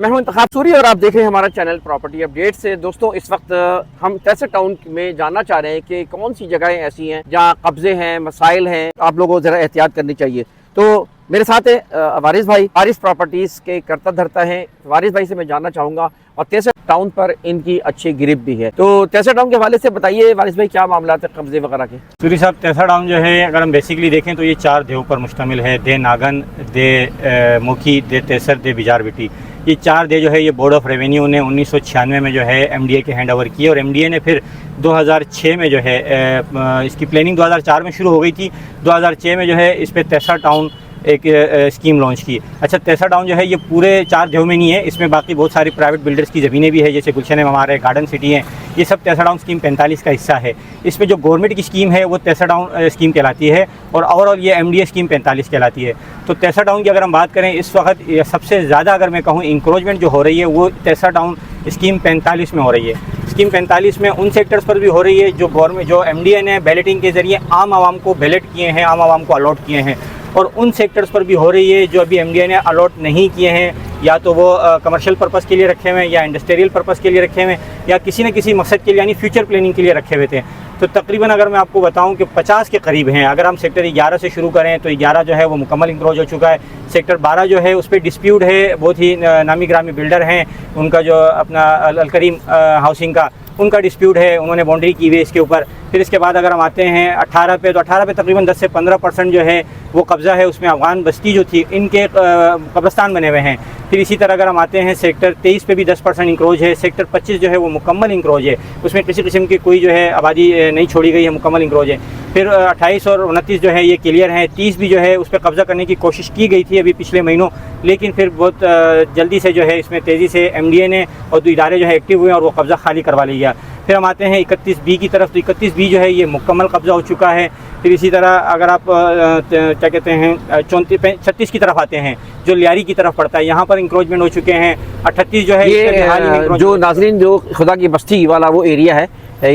मैं हूं इंतखाब सूरी और आप देख रहे हैं हमारा चैनल प्रॉपर्टी अपडेट से। दोस्तों, इस वक्त हम तहसील टाउन में जानना चाह रहे हैं कि कौन सी जगहें ऐसी हैं जहां कब्जे हैं, मसाइल हैं, आप लोगों को ज़रा एहतियात करनी चाहिए। तो मेरे साथ है वारिस भाई, वारिस प्रॉपर्टीज़ के करता धरता हैं। वारिस भाई से मैं जानना चाहूँगा और तहसील टाउन पर इनकी अच्छी गिरिप भी है। तो तहसील टाउन के हवाले से बताइए वारिस भाई, क्या मामला है कब्जे वगैरह के? सूरी साहब, तहसील टाउन जो है, अगर हम बेसिकली देखें तो ये 4 देव पर मुश्तमिल है। दे नागन, दे मुखी, दे तेसर, दे बिजार बेटी। ये 4 दे जो है ये बोर्ड ऑफ रेवेन्यू ने 1996 में जो है एमडीए के हैंड ओवर किए और एमडीए ने फिर 2006 में जो है इसकी प्लानिंग 2004 में शुरू हो गई थी। 2006 में जो है इस पर तहसील टाउन एक स्कीम लॉन्च की। अच्छा, तहसील टाउन जो है ये पूरे 4 देव में नहीं है, इसमें बाकी बहुत सारी प्राइवेट बिल्डर्स की ज़मीनें भी है, जैसे गुलशन हमारे गार्डन सिटी हैं। ये सब तहसील टाउन स्कीम 45 का हिस्सा है। इसमें जो गवर्नमेंट की स्कीम है वो तहसील टाउन स्कीम कहलाती है और ओवरऑल ये एमडीए स्कीम 45 कहलाती है। तो तहसील टाउन की अगर हम बात करें, इस वक्त सबसे ज़्यादा अगर मैं कहूँ इंक्रोचमेंट जो हो रही है वो तहसील टाउन स्कीम 45 में हो रही है। स्कीम 45 में उन सेक्टर्स पर भी हो रही है जो एमडीए ने बैलेटिंग के ज़रिए आम आवाम को बैलेट किए हैं, आम आवाम को अलॉट किए हैं, और उन सेक्टर्स पर भी हो रही है जो अभी एमडीए ने अलॉट नहीं किए हैं, या तो वो कमर्शियल पर्पस के लिए रखे हुए हैं, या इंडस्ट्रियल पर्पस के लिए रखे हुए हैं, या किसी न किसी मकसद के लिए यानी फ्यूचर प्लानिंग के लिए रखे हुए थे। तो तकरीबन अगर मैं आपको बताऊं कि 50 के करीब हैं। अगर हम सेक्टर 11 से शुरू करें तो 11 जो है वो मुकम्मल इंक्रोच हो चुका है। सेक्टर 12 जो है उस पर डिस्प्यूट है, बहुत ही नामी ग्रामी बिल्डर हैं, उनका जो अपना अलकरीम हाउसिंग का उनका डिस्प्यूट है, उन्होंने बाउंड्री की हुई है इसके ऊपर। फिर इसके बाद अगर हम आते हैं 18 पे, तो 18 पे तकरीबन 10 से 15% जो है वो कब्ज़ा है, उसमें अफ़गान बस्ती जो थी इनके कब्रस्तान बने हुए हैं। फिर इसी तरह अगर हम आते हैं सेक्टर 23 पे भी 10% इंक्रोच है। सेक्टर 25 जो है वो मुकम्मल इंक्रोच है, उसमें किसी किस्म की कोई जो है आबादी नहीं छोड़ी गई है, मुकम्मल इंक्रोच है। फिर 28 और 29 जो है ये क्लियर हैं। 30 भी जो है उस पर कब्ज़ा करने की कोशिश की गई थी अभी पिछले महीनों, लेकिन फिर बहुत जल्दी से जो है इसमें तेज़ी से एमडीए ने और 2 इदारे जो है एक्टिव हुए और वो कब्ज़ा खाली करवा लिया। फिर हम आते हैं 31B की तरफ, तो 31B जो है ये मुकम्मल कब्ज़ा हो चुका है। फिर इसी तरह अगर आप क्या कहते हैं 36 की तरफ आते हैं जो लियारी की तरफ पड़ता है, यहाँ पर इंक्रोचमेंट हो चुके हैं। 38 जो है ये जो नाज़रीन जो खुदा की बस्ती वाला वो एरिया है,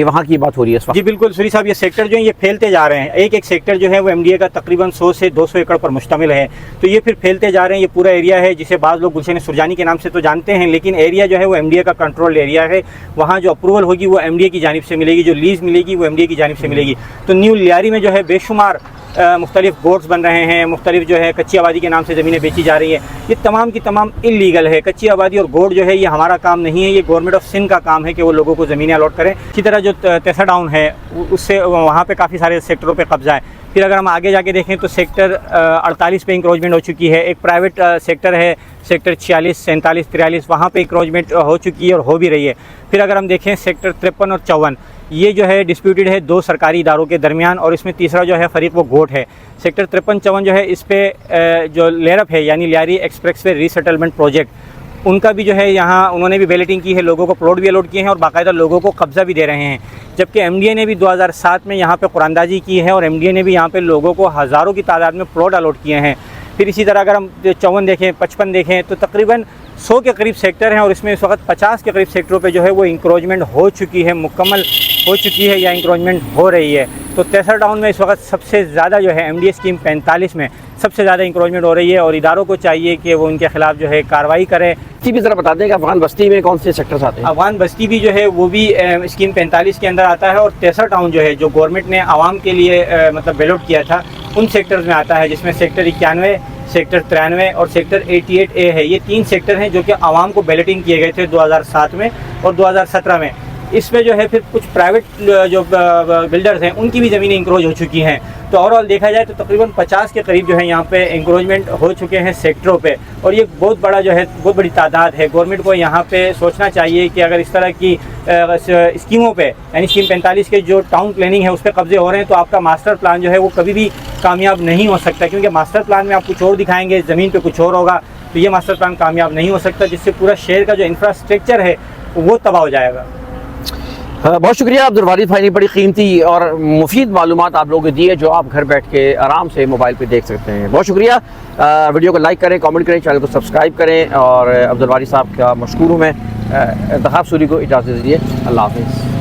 वहाँ की बात हो रही है। जी बिल्कुल सूरी साहब, ये सेक्टर जो है ये फैलते जा रहे हैं। एक एक सेक्टर जो है वो एमडीए का तकरीबन 100 से 200 एकड़ पर मुश्तमिल है। तो ये फिर फैलते जा रहे हैं। ये पूरा एरिया है जिसे बाज़ लोग गुलशन सुरजानी के नाम से तो जानते हैं, लेकिन एरिया जो है वो एमडीए का कंट्रोल एरिया है। वहाँ जो अप्रूवल होगी वो एमडीए की जानिब से मिलेगी, जो लीज़ मिलेगी वो एमडीए की जानिब से मिलेगी। तो न्यू लियारी में जो है बेशुमार मुख्तलिफ बोर्ड्स बन रहे हैं, मुख्तलिफ जो है कच्ची आबादी के नाम से ज़मीनें बेची जा रही हैं। ये तमाम की तमाम इल्लीगल है। कच्ची आबादी और गोड जो है ये हमारा काम नहीं है, ये गवर्नमेंट ऑफ सिंध का काम है कि वो लोगों को ज़मीनें अलॉट करें। इसी तरह जो तहसील टाउन है उससे वहाँ पे काफ़ी सारे सेक्टरों पे कब्जा है। फिर अगर हम आगे जाके देखें तो सेक्टर 48 पे इंक्रोचमेंट हो चुकी है। एक प्राइवेट सेक्टर है सेक्टर 46, 47, 43, वहाँ पे इंक्रोचमेंट हो चुकी है और हो भी रही है। फिर अगर हम देखें सेक्टर 53 और 54, ये जो है डिस्प्यूटेड है 2 सरकारी इदारों के दरमियान, और इसमें तीसरा जो है फरीक वो गोट है। सेक्टर 53-54 जो है इस पर जो लेरप है यानी लियारी एक्सप्रेसवे रीसेटलमेंट प्रोजेक्ट, उनका भी जो है यहाँ उन्होंने भी बैलेटिंग की है, लोगों को प्लॉट भी अलॉट किए हैं और बाकायदा लोगों को कब्ज़ा भी दे रहे हैं। जबकि एमडीए ने भी 2007 में यहाँ पे कुरानदाजी की है और एमडीए ने भी यहाँ पे लोगों को हज़ारों की तादाद में प्लॉट अलॉट किए हैं। फिर इसी तरह अगर हम 54 देखें, 55 देखें, तो तकरीबन 100 के करीब सेक्टर हैं और इसमें इस वक्त 50 के करीब सेक्टरों पे जो है वो इंक्रोचमेंट हो चुकी है, मुकम्मल हो चुकी है या इंक्रोचमेंट हो रही है। तो तहसील टाउन में इस वक्त सबसे ज़्यादा जो है एमडीए स्कीम 45 में सबसे ज़्यादा इंक्रोचमेंट हो रही है और इदारों को चाहिए कि वो उनके खिलाफ जो है कार्रवाई करें। इसी भी ज़रा बता दें कि अफ़गान बस्ती में कौन से सेक्टर्स आते हैं? अफ़गान बस्ती भी जो है वो भी स्कीम 45 के अंदर आता है और तहसील टाउन जो है जो गवर्नमेंट ने आवाम के लिए मतलब बैलॉट किया था उन सेक्टर्स में आता है, जिसमें सेक्टर 91, सेक्टर 93 और सेक्टर 88A है। ये 3 सेक्टर हैं जो कि आवाम को बैलेटिंग किए गए थे 2007 में और 2017 में। इसमें जो है फिर कुछ प्राइवेट जो बिल्डर्स हैं उनकी भी ज़मीनें इंक्रोच हो चुकी हैं। तो ओवरऑल देखा जाए तो तकरीबन 50 के करीब जो है यहाँ पे इंक्रोचमेंट हो चुके हैं सेक्टरों पे, और ये बहुत बड़ा जो है बहुत बड़ी तादाद है। गवर्नमेंट को यहाँ पे सोचना चाहिए कि अगर इस तरह की स्कीमों पे यानी स्कीम 45 के जो टाउन प्लानिंग है उस पर कब्जे हो रहे हैं, तो आपका मास्टर प्लान जो है वो कभी भी कामयाब नहीं हो सकता, क्योंकि मास्टर प्लान में आप कुछ और दिखाएंगे, ज़मीन पर कुछ और होगा, तो ये मास्टर प्लान कामयाब नहीं हो सकता, जिससे पूरा शहर का जो इंफ्रास्ट्रक्चर है वो तबाह हो जाएगा। बहुत शुक्रिया अब्दुल वारिस भाई ने बड़ी कीमती और मुफीद मालूमात आप लोगों को दी है जो आप घर बैठ के आराम से मोबाइल पे देख सकते हैं। बहुत शुक्रिया। वीडियो को लाइक करें, कमेंट करें, चैनल को सब्सक्राइब करें और अब्दुल वारिस साहब का मशकूर हूँ मैं। इंतखाब सूरी को इजाज़त दीजिए। अल्लाह हाफ़िज़।